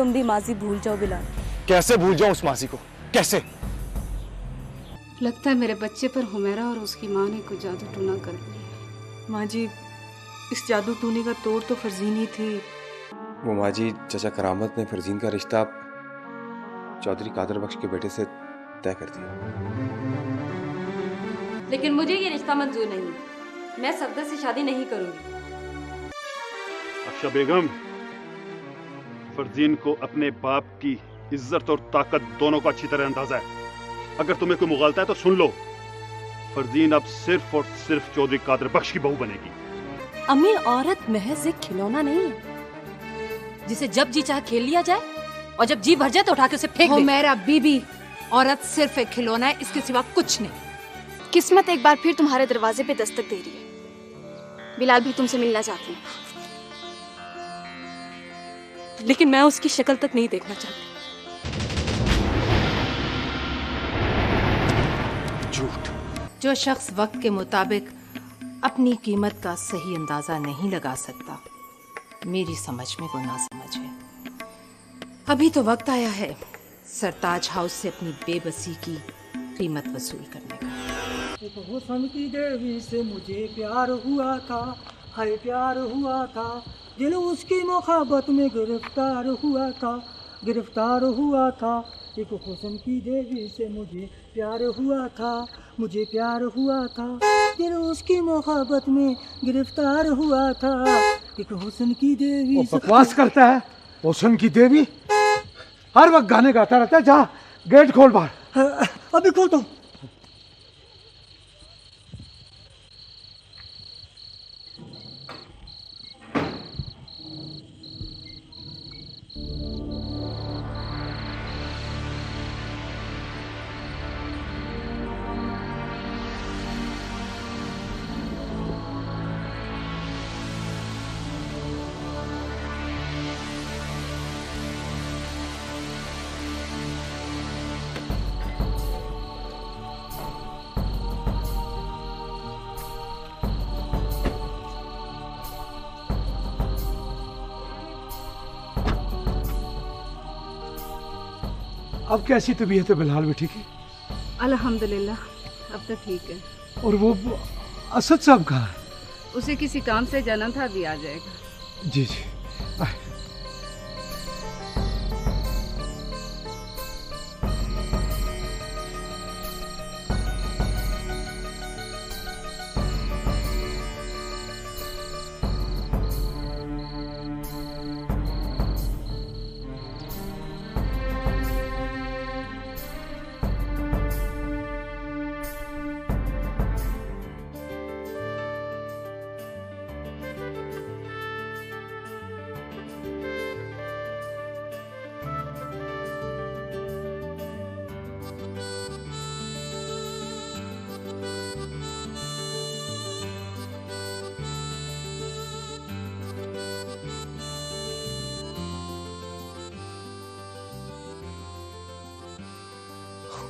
तुम भी माजी भूल जाओ बिलाल। कैसे भूल जाऊं उस माजी को, कैसे? लगता है मेरे बच्चे पर हुमैरा और उसकी माँ ने कुछ जादू टूना कर दिया। माँ जी, इस जादू टूने का तोड़ तो फरजीन ही थी। वो माँ जी, चचा करामत ने फरजीन का रिश्ता चौधरी कादर बख्श के बेटे से तय कर दिया। लेकिन मुझे ये रिश्ता मंजूर नहीं है। मैं सफदर से शादी नहीं करूंगी। अफशा बेगम, फरजीन को अपने बाप की इज्जत और ताकत दोनों को अच्छी तरह अंदाजा है। अगर तुम्हें कोई मुगालता है तो सुन लो, फरजीन अब सिर्फ और सिर्फ चौधरी कादर बख्श की बहू बनेगी। अम्मी, औरत महज एक खिलौना नहीं है जिसे जब जी चाहे खेल लिया जाए और जब जी भर जाए तो उठा के उसे फेंक दे। हुमैरा बीबी, औरत सिर्फ एक खिलौना है, इसके सिवा कुछ नहीं। किस्मत एक बार फिर तुम्हारे दरवाजे पे दस्तक दे रही है। बिलाल भी तुमसे मिलना चाहते हैं, लेकिन मैं उसकी शक्ल तक नहीं देखना चाहती। झूठ। जो शख्स वक्त के मुताबिक अपनी कीमत का सही अंदाजा नहीं लगा सकता, मेरी समझ में वो ना समझ है। अभी तो वक्त आया है सरताज हाउस से अपनी बेबसी की कीमत वसूल करने का। हुस्न की देवी से मुझे प्यार हुआ था, हाय प्यार हुआ था, दिल उसकी मोहब्बत में गिरफ्तार हुआ था, गिरफ्तार हुआ था। एक हुस्न की देवी से मुझे प्यार हुआ था, मुझे प्यार हुआ था, दिल उसकी मोहब्बत में गिरफ्तार हुआ था। एक हुस्न की देवी। बकवास करता है हुस्न की देवी, हर वक्त गाने गाता रहता है। जा गेट खोल बाहर। अभी खोल दो। अब कैसी तबीयत है बिलाल बेटी की? अल्हम्दुलिल्लाह, अब तो ठीक है। और वो असद साहब कहाँ है? उसे किसी काम से जाना था, अभी आ जाएगा। जी जी।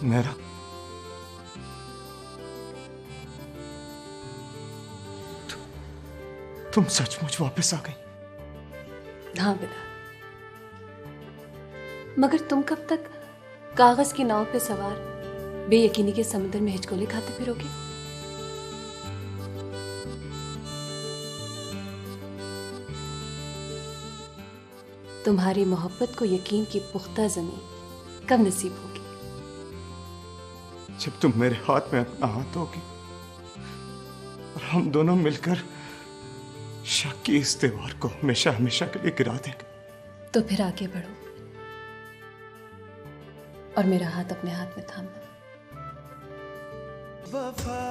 मेरा तुम सचमुच वापस आ गई? हाँ बेटा, मगर तुम कब तक कागज की नाव पे सवार बेयकीनी के समुद्र में हिचकोले खाते फिरोगे? तुम्हारी मोहब्बत को यकीन की पुख्ता जमीन कब नसीब होगी? जब तुम मेरे हाथ में अपना हाथ दोगी और हम दोनों मिलकर शक की इस दीवार को हमेशा हमेशा के लिए गिरा देंगे। तो फिर आगे बढ़ो और मेरा हाथ अपने हाथ में थामना। वफा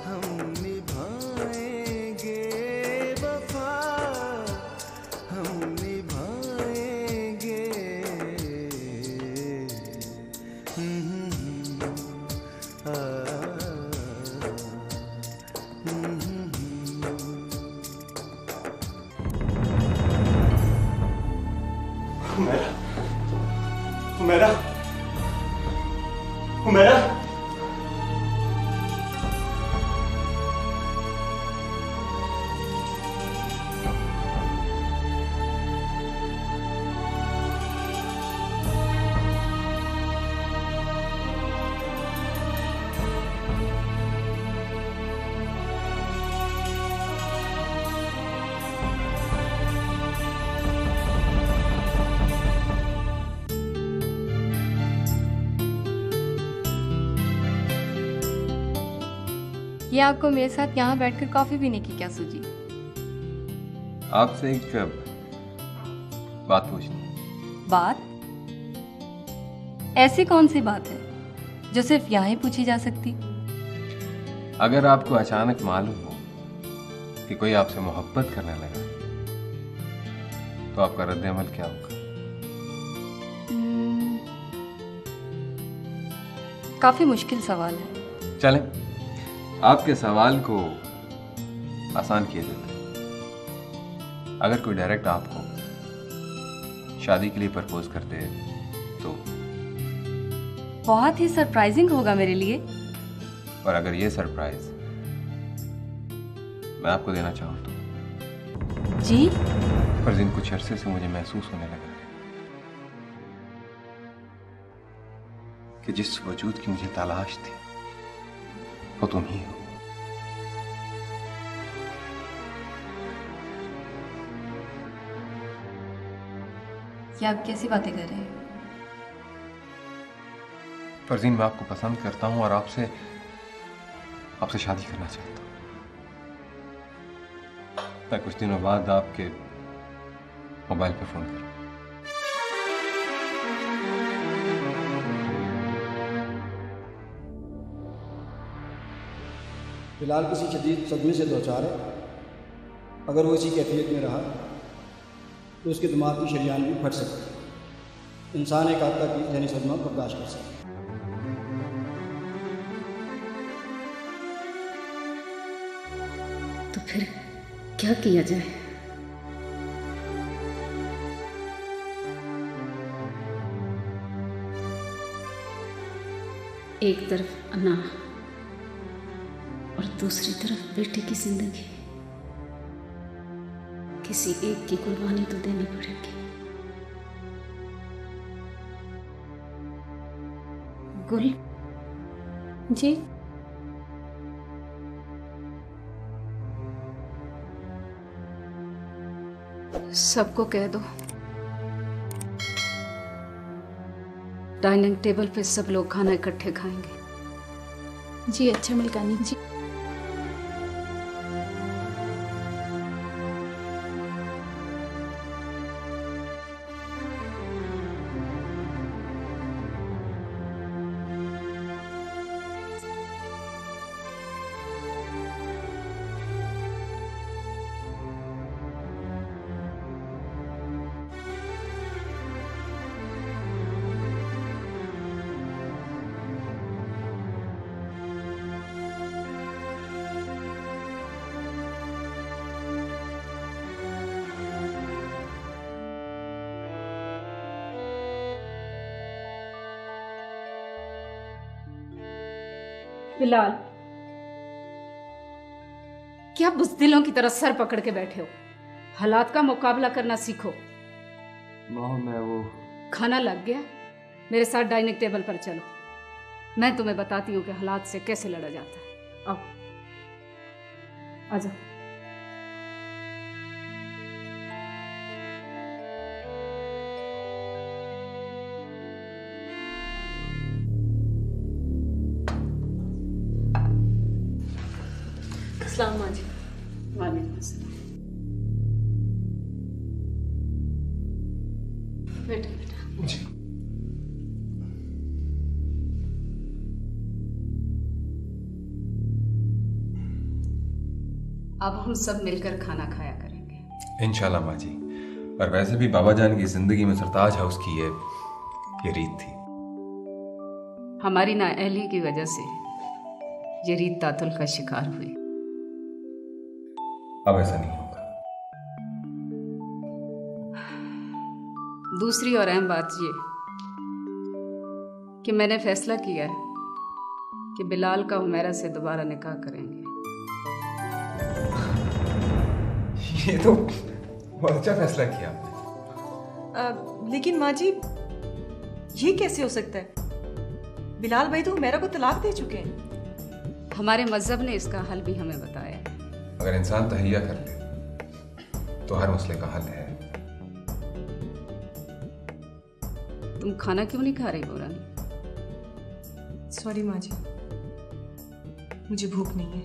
हम निभाएंगे, वफा हम निभाएंगे। हुमैरा, हुमैरा, ये आपको मेरे साथ यहाँ बैठकर कॉफी पीने की क्या सूझी? आपसे एक बात पूछनी। बात? ऐसी कौन सी बात है जो सिर्फ यहाँ ही पूछी जा सकती? अगर आपको अचानक मालूम हो कि कोई आपसे मोहब्बत करने लगा तो आपका रद्द अमल क्या होगा? काफी मुश्किल सवाल है। चलें आपके सवाल को आसान किए देते हैं। अगर कोई डायरेक्ट आपको शादी के लिए प्रपोज कर दे तो? बहुत ही सरप्राइजिंग होगा मेरे लिए। और अगर ये सरप्राइज मैं आपको देना चाहूं तो? जी? फरजीन, कुछ अरसे से मुझे महसूस होने लगा है कि जिस वजूद की मुझे तलाश थी वो तुम ही हो। ये आप कैसी बातें कर रहे हैं? फरजीन, मैं आपको पसंद करता हूं और आपसे शादी करना चाहता हूं। मैं कुछ दिनों बाद आपके मोबाइल पे फोन करूं। फिलहाल किसी शदीद सदमे से दो चार है। अगर वो इसी कैफियत में रहा तो उसके दिमाग की शरीयान भी फट सकती है। इंसान एक हद तक जहनी सदमा बर्दाश्त कर सकता है। तो फिर क्या किया जाए? एक तरफ अन्ना और दूसरी तरफ बेटे की जिंदगी। किसी एक की कुर्बानी तो देनी पड़ेगी। गुल जी? सबको कह दो डाइनिंग टेबल पे सब लोग खाना इकट्ठे खाएंगे। जी अच्छा मलकानी जी। बिलाल, क्या बुज़दिलों की तरह सर पकड़ के बैठे हो? हालात का मुकाबला करना सीखो। मैं वो खाना लग गया, मेरे साथ डाइनिंग टेबल पर चलो। मैं तुम्हें बताती हूँ कि हालात से कैसे लड़ा जाता है। आओ, आ जाओ। अस्सलाम माँ जी। वालेकुम अस्सलाम। बैठो बेटा। जी। अब हम सब मिलकर खाना खाया करेंगे। इंशाल्लाह माँ जी। और वैसे भी बाबा जान की जिंदगी में सरताज हाउस की ये रीत थी। हमारी नाअहली की वजह से ये रीत तातुल का शिकार हुई। अब ऐसा नहीं होगा। दूसरी और अहम बात ये कि मैंने फैसला किया है कि बिलाल का उमैरा से दोबारा निकाह करेंगे। ये तो बहुत अच्छा फैसला किया आपने। लेकिन माँ जी, ये कैसे हो सकता है? बिलाल भाई तो उमैरा को तलाक दे चुके हैं। हमारे मजहब ने इसका हल भी हमें बताया है। अगर इंसान तहैया कर ले तो हर मसले का हल है। तुम खाना क्यों नहीं खा रही बोरानी? सॉरी माँ जी। मुझे भूख नहीं है।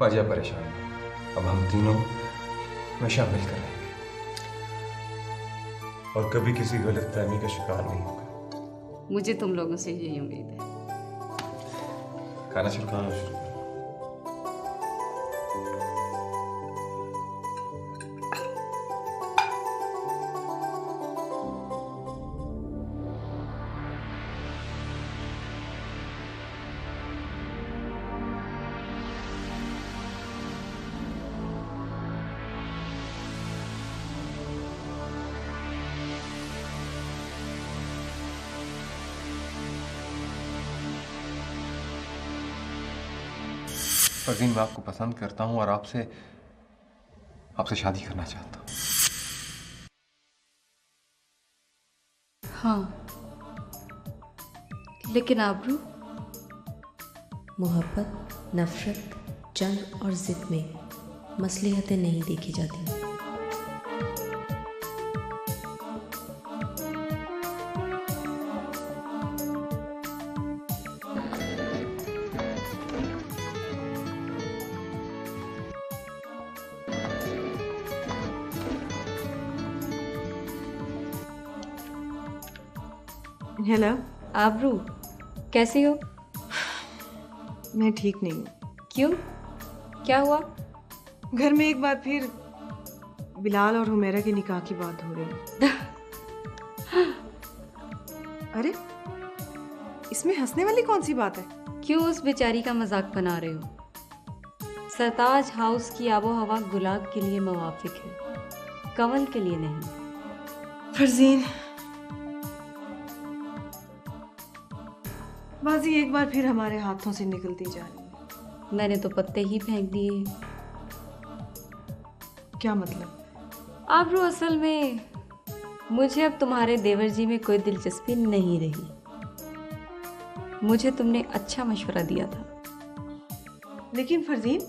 वजह परेशान है। अब हम तीनों हमेशा मिलकर रहेंगे और कभी किसी गलतफहमी का शिकार नहीं होगा। मुझे तुम लोगों से यही उम्मीद है। खाना शुरू खाना शुरू करो। फरजीन, मैं आपको पसंद करता हूँ और आपसे शादी करना चाहता हूँ। हाँ, लेकिन आबरू? मोहब्बत, नफरत, जंग और जिद में मसलिहतें नहीं देखी जाती। हेलो आबरू, कैसी हो? मैं ठीक नहीं हूँ। क्यों? क्या हुआ? घर में एक बार फिर बिलाल और हुमैरा के निकाह की बात हो रही है। अरे, इसमें हंसने वाली कौन सी बात है? क्यों उस बेचारी का मजाक बना रहे हो? सरताज हाउस की आबो हवा गुलाब के लिए मुवाफिक है, कंवल के लिए नहीं। फरजीन, बाजी एक बार फिर हमारे हाथों से निकलती जा रही है। मैंने तो पत्ते ही फेंक दिए। क्या मतलब? आबरू, असल में मुझे अब तुम्हारे देवर जी में कोई दिलचस्पी नहीं रही। मुझे तुमने अच्छा मशवरा दिया था। लेकिन फरजीन,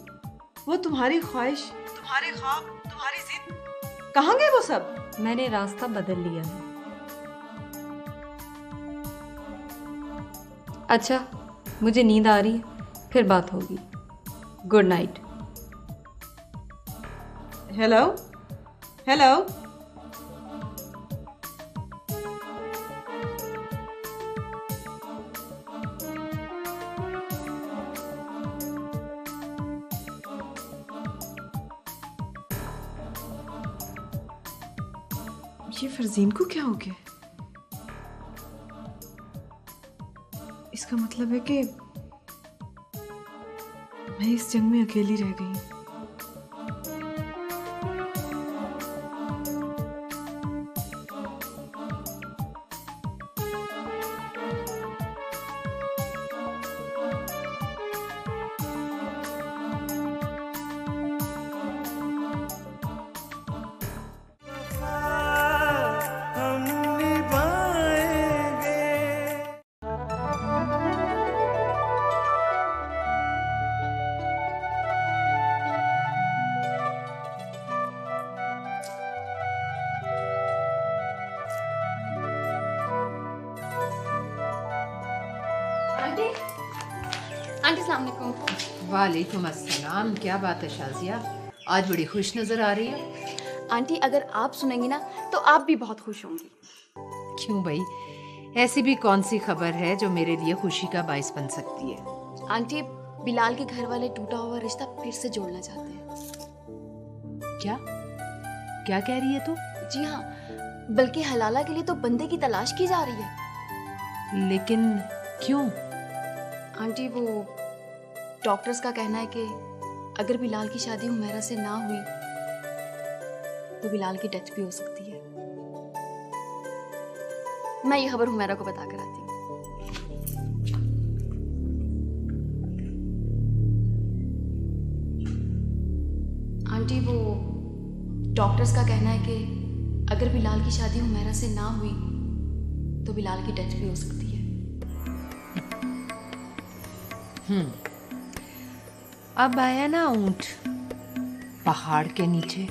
वो तुम्हारी ख्वाहिश, तुम्हारे ख्वाब, तुम्हारी जिद, कहाँ गए वो सब? मैंने रास्ता बदल लिया है। अच्छा, मुझे नींद आ रही है, फिर बात होगी। Good night. हेलो हेलो, ये फरजीन को क्या हो गया? इसका मतलब है कि मैं इस जंग में अकेली रह गई हूँ। आंटी अस्सलाम वालेकुम। वालेकुम अस्सलाम। क्या बात है शाजिया, आज बड़ी खुश नजर आ रही है। आंटी, अगर आप सुनेंगी ना तो आप भी बहुत खुश होंगी। क्यों भाई, ऐसी भी कौन सी खबर है जो मेरे लिए खुशी का बाइस बन सकती है? आंटी, बिलाल के घर वाले टूटा हुआ रिश्ता फिर से जोड़ना चाहते हैं। क्या क्या कह रही है तू? जी हाँ, बल्कि हलाला के लिए तो बंदे की तलाश की जा रही है। लेकिन क्यों? आंटी, वो डॉक्टर्स का कहना है कि अगर बिलाल की शादी हुमैरा से ना हुई तो बिलाल की डेथ भी हो सकती है। मैं ये खबर हुमैरा को बता कर आती हूँ। आंटी, वो डॉक्टर्स का कहना है कि अगर बिलाल की शादी हुमैरा से ना हुई तो बिलाल की डेथ भी हो सकती है। अब आया ना ऊंट पहाड़ के नीचे।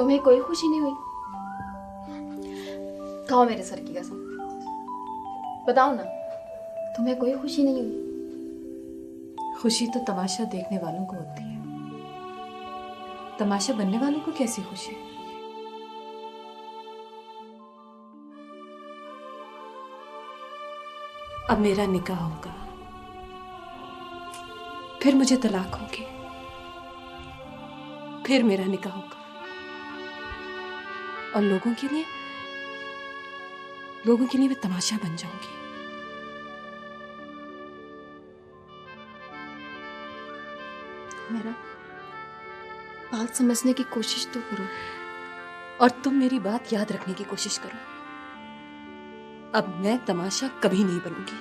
तुम्हें कोई खुशी नहीं हुई? खाओ मेरे सर की कसम, बताओ ना, तुम्हें कोई खुशी नहीं हुई? खुशी तो तमाशा देखने वालों को होती है, तमाशा बनने वालों को कैसी खुशी? अब मेरा निकाह होगा, फिर मुझे तलाक होगी, फिर मेरा निकाह होगा, और लोगों के लिए मैं तमाशा बन जाऊंगी। मेरा बात समझने की कोशिश तो करो। और तुम मेरी बात याद रखने की कोशिश करो। अब मैं तमाशा कभी नहीं बनूंगी,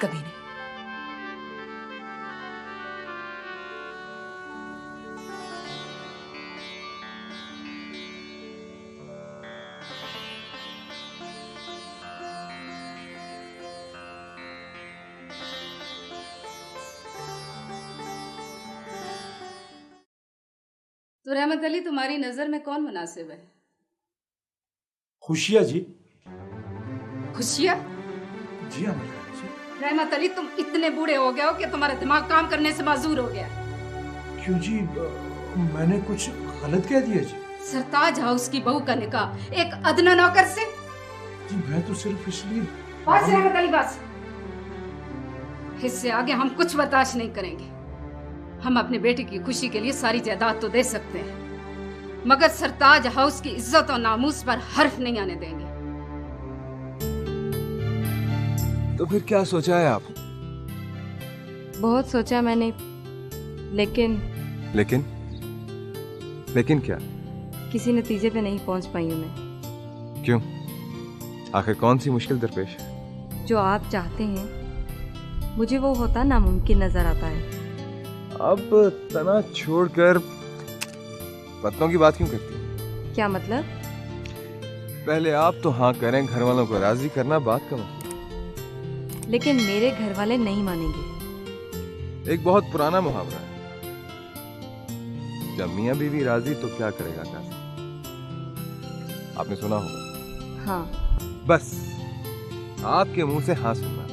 कभी नहीं। तो रहमत अली, तुम्हारी नजर में कौन मुनासिब है? खुशिया जी। खुशिया? जी हाँ मलिका जी। रहमत अली, तुम इतने बूढ़े हो गए हो कि तुम्हारा दिमाग काम करने से माजूर हो गया। क्यों जी, मैंने कुछ गलत कह दिया जी? सरताज हाउस की बहू का निकाह एक अदना नौकर से? जी मैं तो सिर्फ इसलिए। बस रहमत अली, बस। इससे आगे हम कुछ बर्दाश्त नहीं करेंगे। हम अपने बेटे की खुशी के लिए सारी जायदाद तो दे सकते हैं, मगर सरताज हाउस की इज्जत और नामूस पर हर्फ नहीं आने देंगे। तो फिर क्या सोचा है आप? बहुत सोचा मैंने, लेकिन क्या? किसी नतीजे पे नहीं पहुंच पाई हूं मैं। क्यों? आखिर कौन सी मुश्किल दरपेश है? जो आप चाहते हैं मुझे वो होता नामुमकिन नजर आता है। अब तना छोड़कर पत्नों की बात क्यों करती हैं? क्या मतलब? पहले आप तो हाँ करें, घर वालों को राजी करना बात का मतलब। लेकिन मेरे घर वाले नहीं मानेंगे। एक बहुत पुराना मुहावरा है, जब मियाँ बीवी राजी तो क्या करेगा काजी। आपने सुना होगा। हाँ। बस आपके मुंह से हाँ सुनना,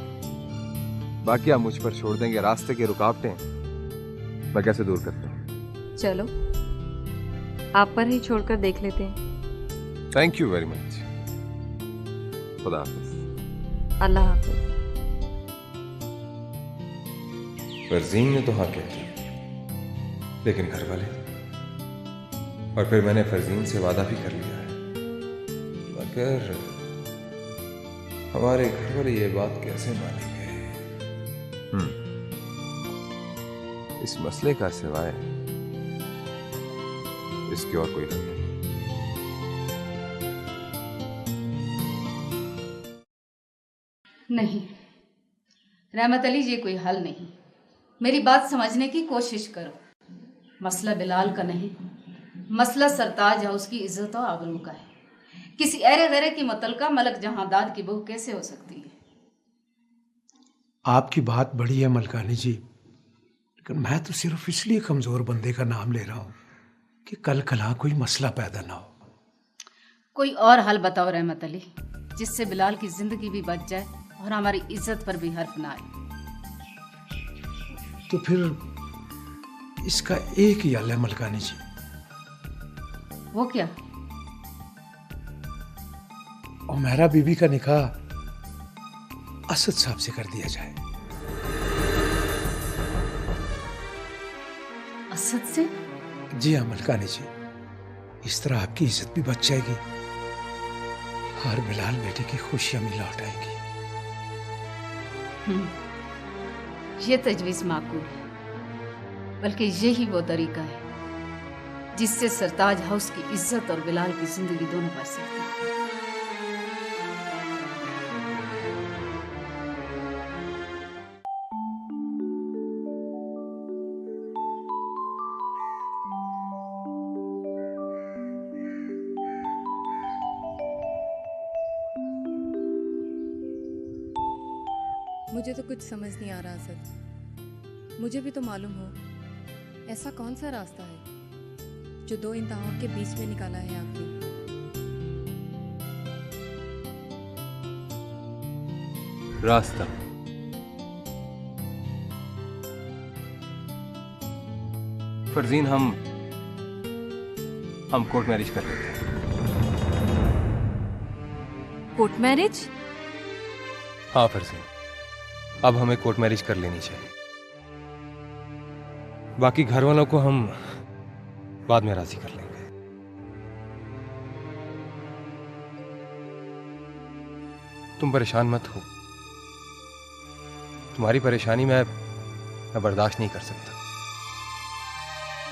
बाकी आप मुझ पर छोड़ देंगे। रास्ते की रुकावटें मैं कैसे दूर करता हूँ? चलो आप पर ही छोड़कर देख लेते हैं। Thank you very much. खुदा हाफिज। अल्लाह हाफिज। फरजीन ने तो हाँ कह दी, लेकिन घर वाले, और फिर मैंने फरजीन से वादा भी कर लिया है, मगर हमारे घर वाले ये बात कैसे मानेंगे? इस मसले का सिवाय इसके और कोई हल नहीं। नहीं रहमत अली, ये कोई हल नहीं। मेरी बात समझने की कोशिश करो। मसला बिलाल का नहीं, मसला सरताज हाउस की इज्जत और आबरू का है। किसी ऐरे गैरे की मुतलका मलक जहांदाद की बहू कैसे हो सकती है? आपकी बात बड़ी है मलकानी जी, लेकिन मैं तो सिर्फ इसलिए कमजोर बंदे का नाम ले रहा हूं कि कल कला कोई मसला पैदा ना हो। कोई और हल बताओ रहमत अली, जिससे बिलाल की जिंदगी भी बच जाए और हमारी इज्जत पर भी हर्फ ना आए। तो फिर इसका एक ही हल है मलकानी जी। वो क्या? उमैरा बीबी का निकाह असद साहब से कर दिया जाए। असद से? जी हाँ मलकानी जी, इस तरह आपकी इज्जत भी बच जाएगी और बिलाल बेटे की खुशियां भी लौट आएंगी। ये तजवीज माकूल है, बल्कि यही वो तरीका है जिससे सरताज हाउस की इज्जत और बिलाल की जिंदगी दोनों बच सकती है। मुझे तो कुछ समझ नहीं आ रहा सर। मुझे भी तो मालूम हो ऐसा कौन सा रास्ता है जो 2 इंतहाओं के बीच में निकाला है आपने। रास्ता। फरजीन, हम कोर्ट मैरिज कर लेते हैं। Court marriage? हाँ फरजीन, अब हमें कोर्ट मैरिज कर लेनी चाहिए। बाकी घर वालों को हम बाद में राजी कर लेंगे। तुम परेशान मत हो, तुम्हारी परेशानी मैं बर्दाश्त नहीं कर सकता।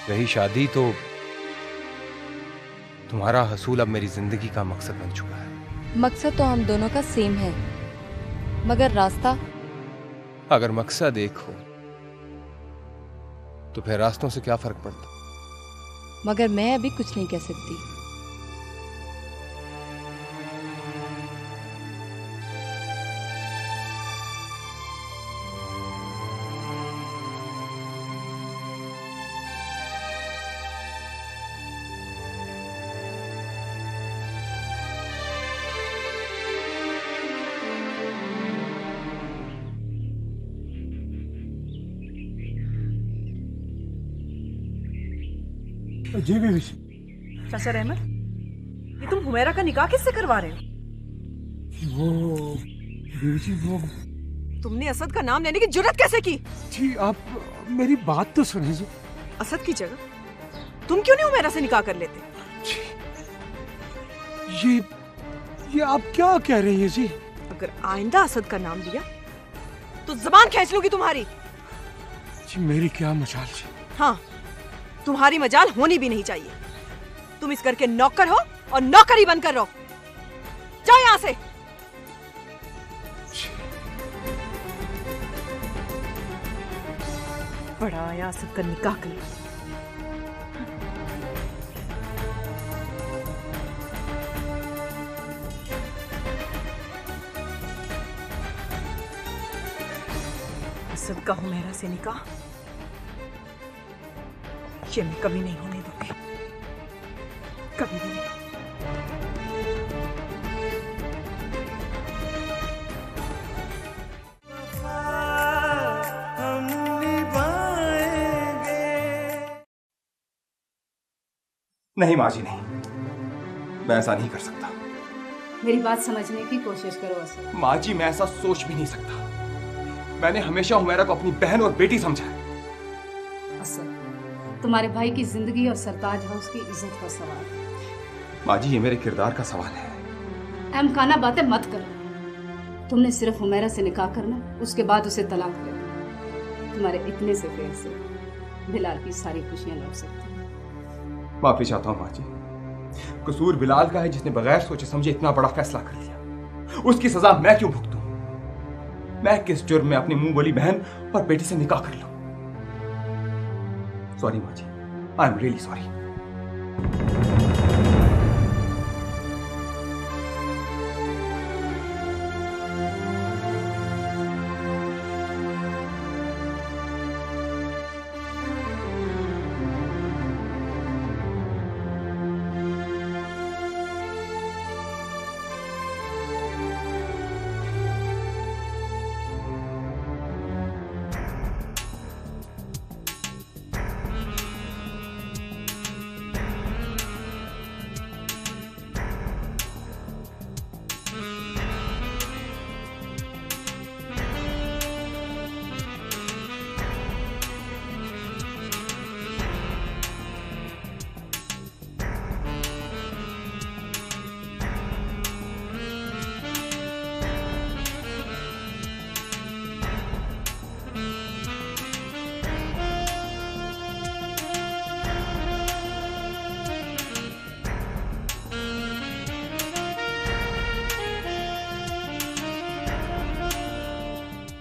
रही शादी तो तुम्हारा हसूल अब मेरी जिंदगी का मकसद बन चुका है। मकसद तो हम दोनों का सेम है, मगर रास्ता? अगर मकसद एक हो तो फिर रास्तों से क्या फर्क पड़ता? मगर मैं अभी कुछ नहीं कह सकती। जी बीवी। चाचा रहमत, ये तुम हुमैरा का निकाह किससे करवा रहे हो? वो बीवी जी, वो तुमने असद का नाम लेने की जुर्रत कैसे की? जी आप मेरी बात तो सुनिए जी। असद की जगह तुम क्यों नहीं हुमैरा से निकाह कर लेते? ये आप क्या कह रही हैं जी? अगर आइंदा असद का नाम लिया तो जबान खींच लूंगी तुम्हारी। जी मेरी क्या मजाल जी। हाँ, तुम्हारी मजाल होनी भी नहीं चाहिए। तुम इस घर के नौकर हो और नौकरी बनकर रहो। जाओ यहां से। बड़ा आया असद का निकाह कर। असद का हुमैरा से निकाह ये मैं कभी नहीं होने दूंगी, कभी भी नहीं। हम निभाएंगे। नहीं माँ जी, नहीं, मैं ऐसा नहीं कर सकता। मेरी बात समझने की कोशिश करो असद। माँ जी, मैं ऐसा सोच भी नहीं सकता। मैंने हमेशा हुमैरा को अपनी बहन और बेटी समझा है। असद, तुम्हारे भाई की जिंदगी और सरताज हाउस की इज्जत का सवाल है। माँ जी, ये मेरे किरदार का सवाल है। अहमकाना बातें मत करो। तुमने सिर्फ हुमैरा से निकाह करना, उसके बाद उसे तलाक देना। तुम्हारे इतने से फेर से बिलाल की सारी खुशियां लौट सकती हैं। माफी चाहता हूँ माँ जी। कसूर बिलाल का है, जिसने बगैर सोचे समझे इतना बड़ा फैसला कर लिया। उसकी सजा मैं क्यों भुगतूं? मैं किस जुर्म में अपनी मुंह बोली बहन और बेटी से निकाह कर लूं? सॉरी माँ जी, I am really sorry.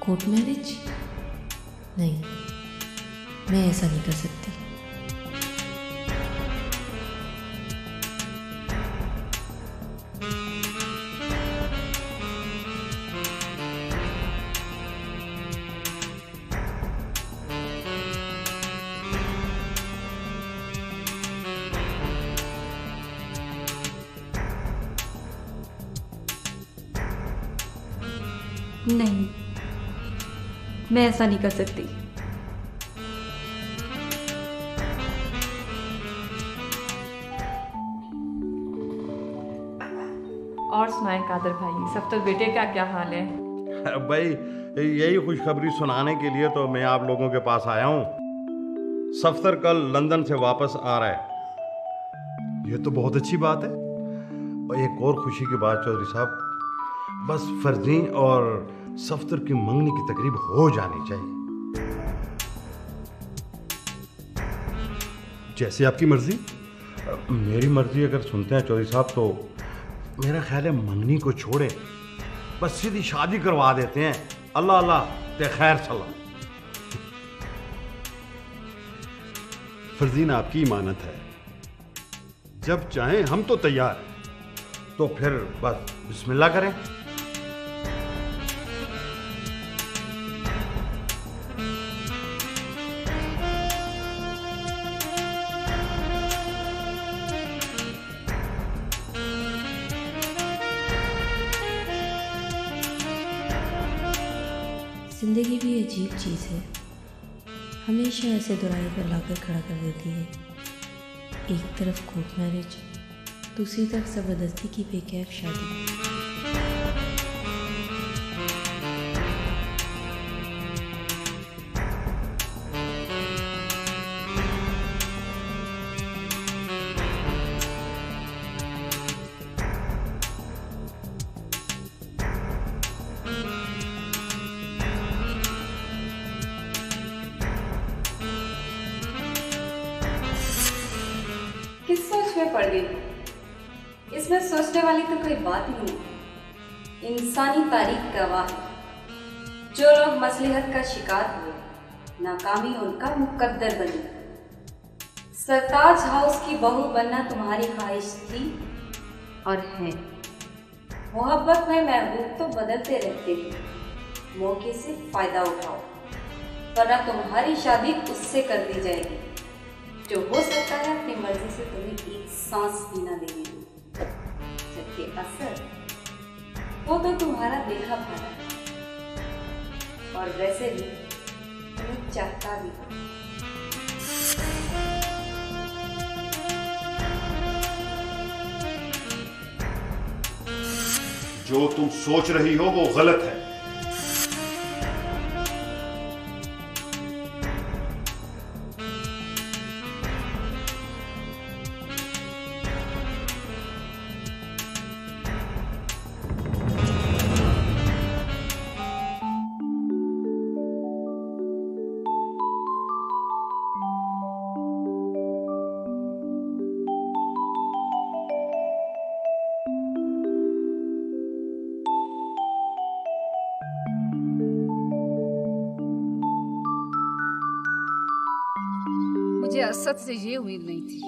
Court marriage? नहीं, मैं ऐसा नहीं कर सकती। नहीं, मैं ऐसा नहीं कर सकती। और सुनाएं कादर भाई, सब तो बेटे का क्या हाल है? भाई यही खुशखबरी सुनाने के लिए तो मैं आप लोगों के पास आया हूँ। सफ्तर कल लंदन से वापस आ रहा है। ये तो बहुत अच्छी बात है। और एक और खुशी की बात चौधरी साहब, बस फरजीन और सफ्तर की मंगनी की तकरीब हो जानी चाहिए। जैसे आपकी मर्जी। मेरी मर्जी अगर सुनते हैं चौधरी साहब तो मेरा ख्याल है मंगनी को छोड़े, बस सीधी शादी करवा देते हैं। अल्लाह अल्लाह ते खैर सलाह। फरजीन आपकी इमानत है, जब चाहें हम तो तैयार हैं। तो फिर बस बिस्मिल्लाह करें। जिंदगी भी अजीब चीज़ है, हमेशा ऐसे दोराहे पर लाकर खड़ा कर देती है। एक तरफ कोर्ट मैरिज, दूसरी तरफ ज़बरदस्ती की बेकैफ शादी। किस सोच में पड़ गई? इसमें सोचने वाली तो कोई बात नहीं है। इंसानी तारीख गवाह है, जो लोग मसलिहत का शिकार हुए, नाकामी उनका मुकद्दर बनी। सरताज हाउस की बहू बनना तुम्हारी ख्वाहिश थी और है। मोहब्बत में महबूब तो बदलते रहते हैं, मौके से फायदा उठाओ, वरना तुम्हारी शादी उससे कर दी जाएगी जो हो सकता है अपनी मर्जी से तुम्हें एक सांस भी ना देने दो। जबकि असर वो तो तुम्हारा देखा भाला है, और वैसे भी तुम्हें चाहता भी है। जो तुम सोच रही हो वो गलत है। मुझे असद से ये उम्मीद नहीं थी।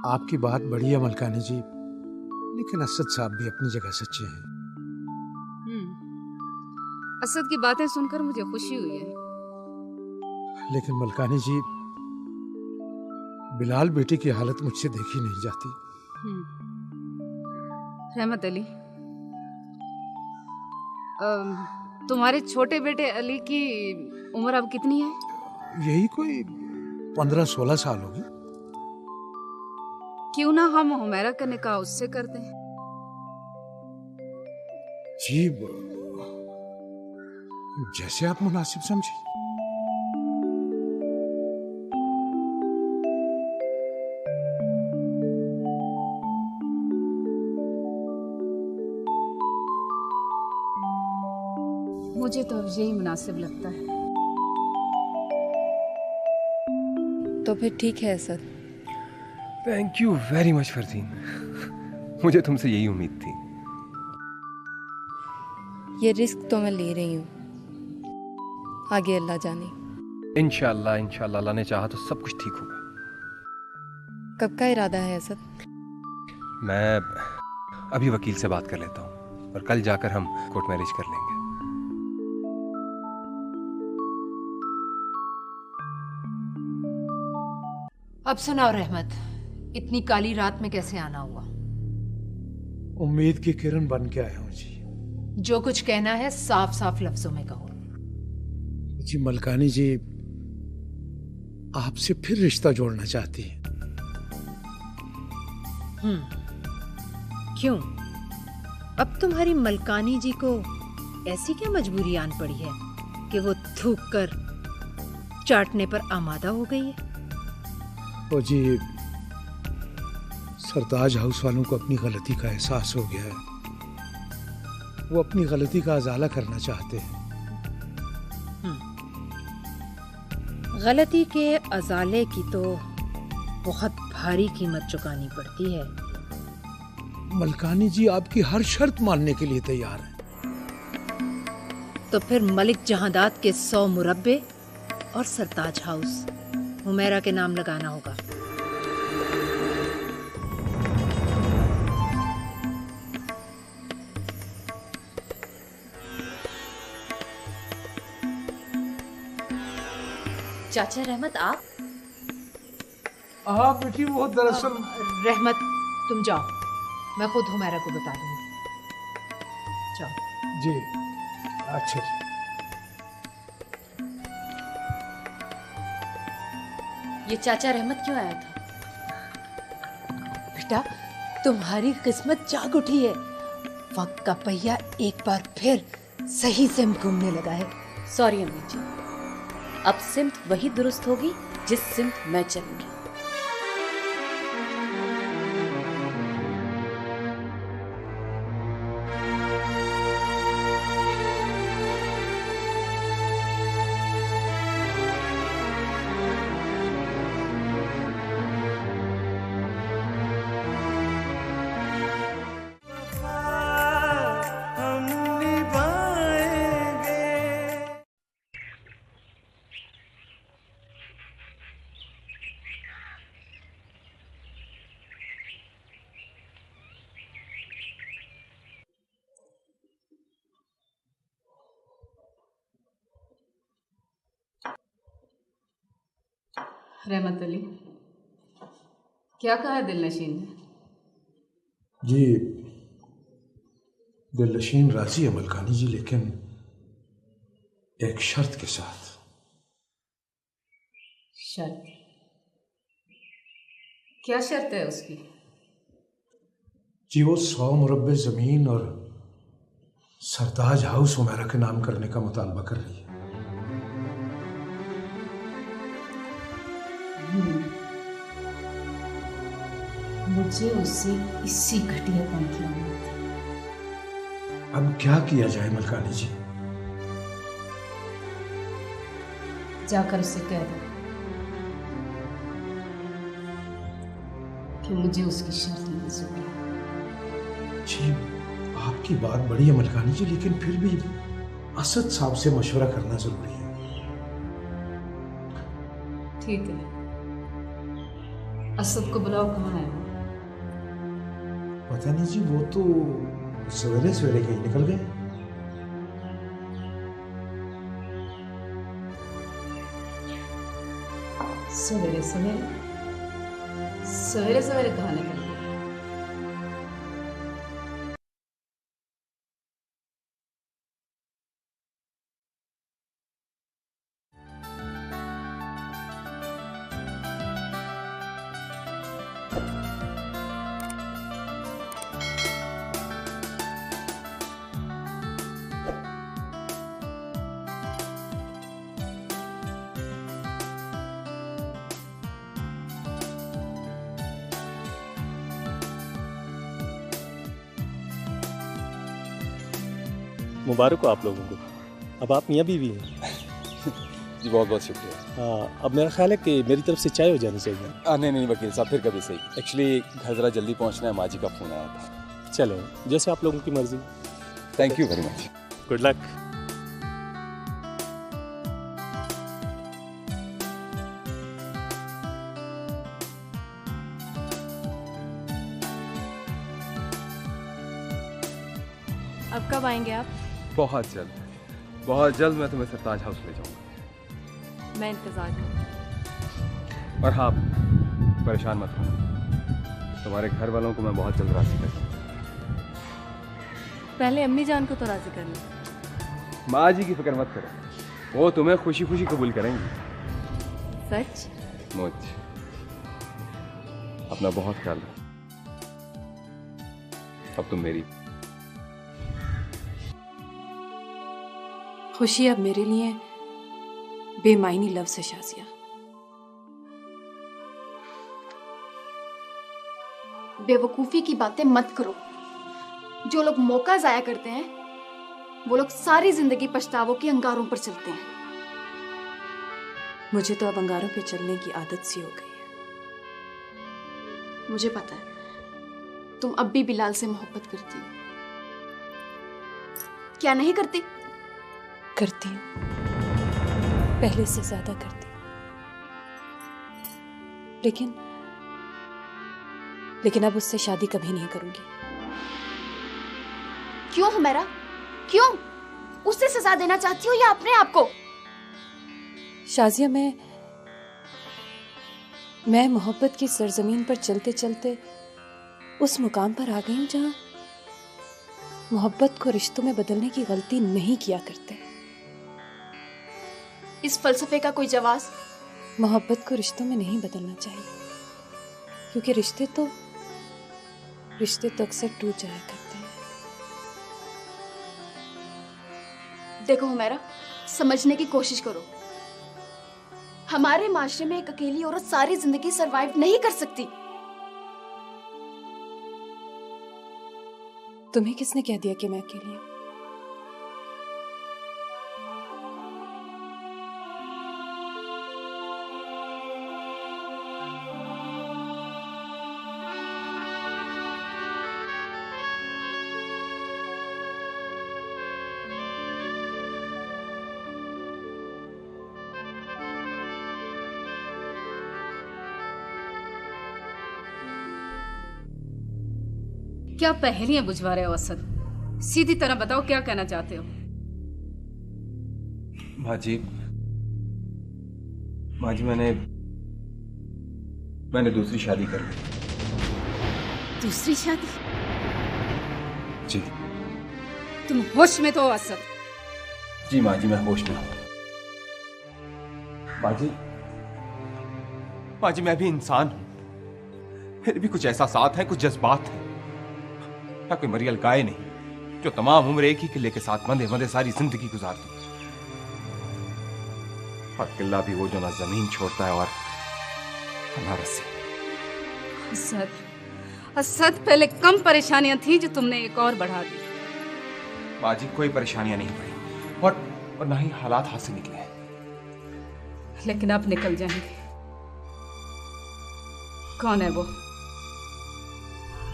आपकी बात बड़ी है मलकानी जी, लेकिन असद साहब भी अपनी जगह सच्चे हैं। असद की बातें सुनकर मुझे खुशी हुई है। लेकिन मलकानी जी, बिलाल बेटे की हालत मुझसे देखी नहीं जाती। रहमत अली, तुम्हारे छोटे बेटे अली की उम्र अब कितनी है? यही कोई 15-16 साल होगी। क्यों ना हम हुमैरा का निकाह उससे कर दें? जी, जैसे आप मुनासिब समझे। मुझे तो अब यही मुनासिब लगता है। तो फिर ठीक है Asad. Thank you very much Farzeen, मुझे तुमसे यही उम्मीद थी। ये रिस्क तो मैं ले रही हूँ, आगे अल्लाह जाने। इंशाल्लाह इंशाल्लाह, अल्लाह ने चाहा तो सब कुछ ठीक होगा। कब का इरादा है असद? मैं अभी वकील से बात कर लेता हूँ और कल जाकर हम कोर्ट मैरिज कर लेंगे। अब सुनाओ रहमत, इतनी काली रात में कैसे आना हुआ? उम्मीद की किरण बन के आया हूँ जी। जो कुछ कहना है साफ साफ लफ्जों में कहो। जी मलकानी जी आपसे फिर रिश्ता जोड़ना चाहती है। क्यों? अब तुम्हारी मलकानी जी को ऐसी क्या मजबूरी आन पड़ी है कि वो थूक कर चाटने पर आमादा हो गई है? ओ जी सरताज हाउस वालों को अपनी गलती का एहसास हो गया है। वो अपनी गलती का अजाला करना चाहते हैं। गलती के अजाले की तो बहुत भारी कीमत चुकानी पड़ती है। मलकानी जी आपकी हर शर्त मानने के लिए तैयार है। तो फिर मलिक जहांदाद के 100 मुरब्बे और सरताज हाउस हुमैरा के नाम लगाना होगा। चाचा रहमत आप? हाँ बेटी वो दरअसल रहमत तुम जाओ, मैं खुद हुमैरा को बता दूंगी। जाओ। जी अच्छा जी। ये चाचा रहमत क्यों आया था? बेटा तुम्हारी किस्मत जाग उठी है। वक्त का पहिया एक बार फिर सही सिमत घूमने लगा है। सॉरी अम्मी जी, अब सिमत वही दुरुस्त होगी जिस सिमत मैं चलूंगी। रहमत अली, क्या कहा है दिलनशीन ने? जी दिलनशीन राजी है मलकानी जी, लेकिन एक शर्त के साथ। शर्त? क्या शर्त है उसकी? जी वो 100 मुरब्बे जमीन और सरताज हाउस हुमैरा के नाम करने का मुतालबा कर रही है। मुझे उससे इसी घटियापन की उम्मीद थी। अब क्या किया जाए मलकानी जी? जाकर उससे कह दो कि मुझे उसकी शर्त मंजूर है। जी आपकी बात बड़ी है मलकानी जी, लेकिन फिर भी असद साहब से मशवरा करना जरूरी है। ठीक है, असद को बुलाओ। कहाँ है वो? पता नहीं जी, वो तो सवेरे सवेरे कहीं निकल गए। सवेरे सवेरे? सवेरे सवेरे कहाँ निकल गए? मुबारक हो आप लोगों को, अब आप मियाँ बीवी हैं। जी बहुत बहुत शुक्रिया। हाँ, अब मेरा ख्याल है कि मेरी तरफ से चाय हो जानी चाहिए। नहीं नहीं वकील साहब, फिर कभी सही। एक्चुअली घर ज़रा जल्दी पहुंचना है, माँ जी का फ़ोन आया था। चलो जैसे आप लोगों की मर्जी। Thank you very much. Good luck. अब कब आएंगे आप? बहुत जल्द मैं तुम्हें सरताज हाउस ले जाऊंगा। मैं इंतजार करूँ। और हाँ, परेशान मत हो, तुम्हारे घर वालों को मैं बहुत जल्द राजी कर दूंगा। पहले अम्मी जान को तो राजी कर लो। माँ जी की फिक्र मत करो, वो तुम्हें खुशी खुशी कबूल करेंगी। सच? मुझ अपना बहुत ख्याल रखो। अब तुम मेरी। खुशी अब मेरे लिए बेमायनी लफ्ज़ है शाजिया। बेवकूफी की बातें मत करो। जो लोग मौका जाया करते हैं वो लोग सारी जिंदगी पछतावों के अंगारों पर चलते हैं। मुझे तो अब अंगारों पे चलने की आदत सी हो गई है। मुझे पता है तुम अब भी बिलाल से मोहब्बत करती हो। क्या नहीं करती? करती हूँ, पहले से ज्यादा करती हूँ। लेकिन अब उससे शादी कभी नहीं करूंगी। क्यों हुमैरा, क्यों? उससे सजा देना चाहती हो या अपने आप को? शाजिया, मैं मोहब्बत की सरजमीन पर चलते चलते उस मुकाम पर आ गई हूं जहां मोहब्बत को रिश्तों में बदलने की गलती नहीं किया करते। इस फलसफे का कोई जवाब? मोहब्बत को रिश्तों में नहीं बदलना चाहिए, क्योंकि रिश्ते तो अक्सर टूट जाया करते हैं। देखो हुमैरा, समझने की कोशिश करो। हमारे माशरे में एक अकेली औरत सारी जिंदगी सरवाइव नहीं कर सकती। तुम्हें किसने कह दिया कि मैं अकेली हूं? क्या पहेलियां बुझवा रहे हो असद? सीधी तरह बताओ क्या कहना चाहते हो? माँ जी मैंने दूसरी शादी कर ली। दूसरी शादी? जी। तुम होश में तो हो असद? जी माँ जी, मैं होश में हूँ। माँ जी मैं भी इंसान हूं, मेरे भी कुछ एहसासात हैं, कुछ जज्बात हैं। मैं कोई मरियल गाय नहीं जो तमाम उम्र एक ही किले के साथ बंधे बंधे सारी जिंदगी गुजार दूं। और किला भी वो जो ना जमीन छोड़ता है और ना रस्सी। असद, पहले कम परेशानियां थी जो तुमने एक और बढ़ा दी। माँ जी कोई परेशानियां नहीं पड़ी और ना ही हालात हाथ से निकले हैं। लेकिन अब निकल जाएंगे। कौन है वो?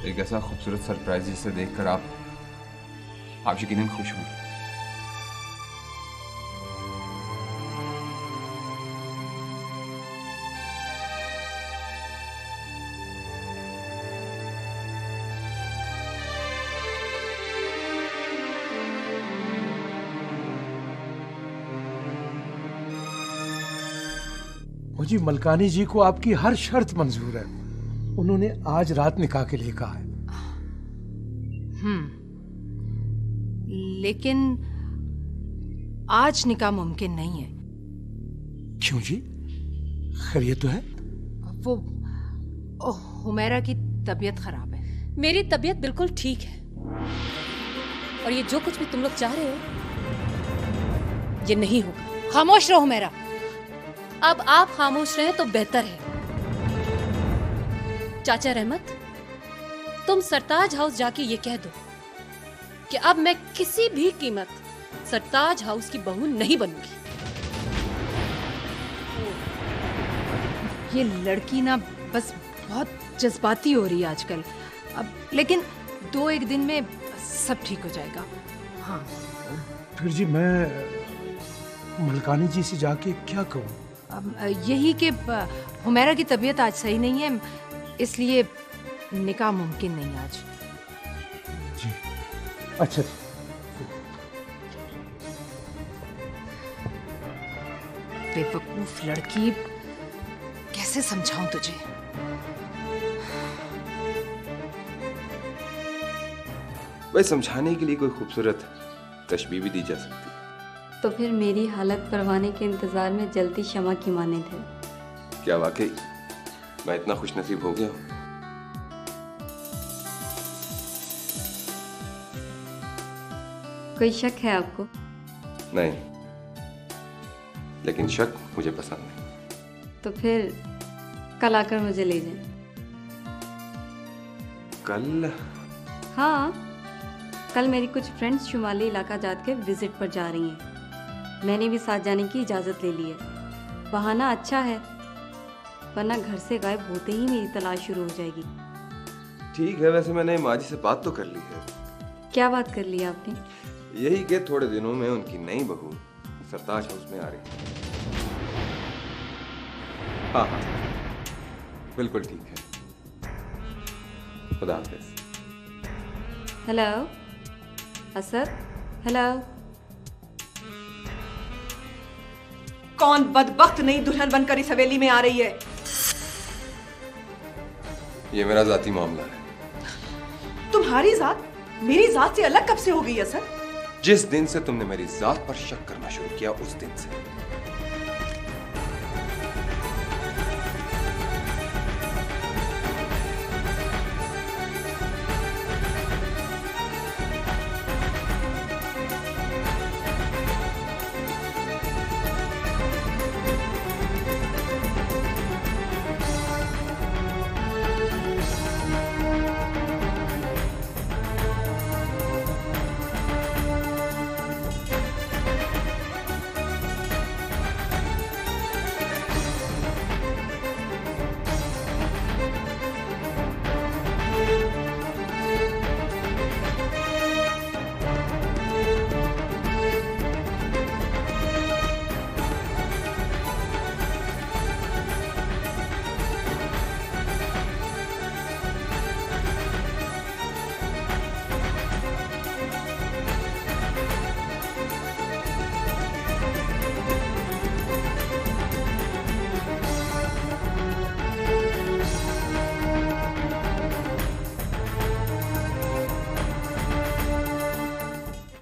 एक ऐसा खूबसूरत सरप्राइज जिसे देखकर आप यकीनन खुश होंगे। मुझे मलकानी जी को आपकी हर शर्त मंजूर है। उन्होंने आज रात निकाह के लिए कहा है। लेकिन आज निकाह मुमकिन नहीं है। क्यों जी, खैरियत तो है? वो हुमैरा की तबीयत खराब है। मेरी तबीयत बिल्कुल ठीक है, और ये जो कुछ भी तुम लोग चाह रहे हो ये नहीं होगा। खामोश रहो हुमैरा। अब आप खामोश रहे तो बेहतर है। चाचा रहमत, तुम सरताज हाउस जाके ये कह दो कि अब मैं किसी भी कीमत सरताज हाउस की बहू नहीं बनूंगी। ये लड़की ना बस बहुत जज्बाती हो रही है आजकल। अब लेकिन 2-1 दिन में सब ठीक हो जाएगा। हाँ फिर जी मैं मलकानी जी से जाके क्या कहूँ? यही कि हुमैरा की तबीयत आज सही नहीं है, इसलिए निकाह मुमकिन नहीं आज। जी अच्छा। बेवकूफ लड़की, कैसे समझाऊं तुझे? भाई समझाने के लिए कोई खूबसूरत तशबीह भी दी जा सकती है। तो फिर मेरी हालत परवाने के इंतजार में जलती शमा की माने थे। क्या वाकई मैं इतना खुशनसीब हो गया हूँ? कोई शक है आपको? नहीं, लेकिन शक मुझे पसंद नहीं। तो फिर कल आकर मुझे ले जाएं। कल? हाँ, कल मेरी कुछ फ्रेंड्स शुमाली इलाका जाके विजिट पर जा रही हैं। मैंने भी साथ जाने की इजाज़त ले ली है। बहाना अच्छा है, वरना घर से गायब होते ही मेरी तलाश शुरू हो जाएगी। ठीक है, वैसे मैंने माँ जी से बात तो कर ली है। क्या बात कर ली आपने? यही कि थोड़े दिनों में उनकी नई बहू सरताज हाउस में आ रही है। हाँ हाँ, बिल्कुल ठीक है। खुदा हाफिज़। Hello Asad, hello. कौन बदबख्त नई दुल्हन बनकर इस हवेली में आ रही है? ये मेरा जाती मामला है। तुम्हारी जात मेरी जात से अलग कब से हो गई असद? जिस दिन से तुमने मेरी जात पर शक करना शुरू किया उस दिन से।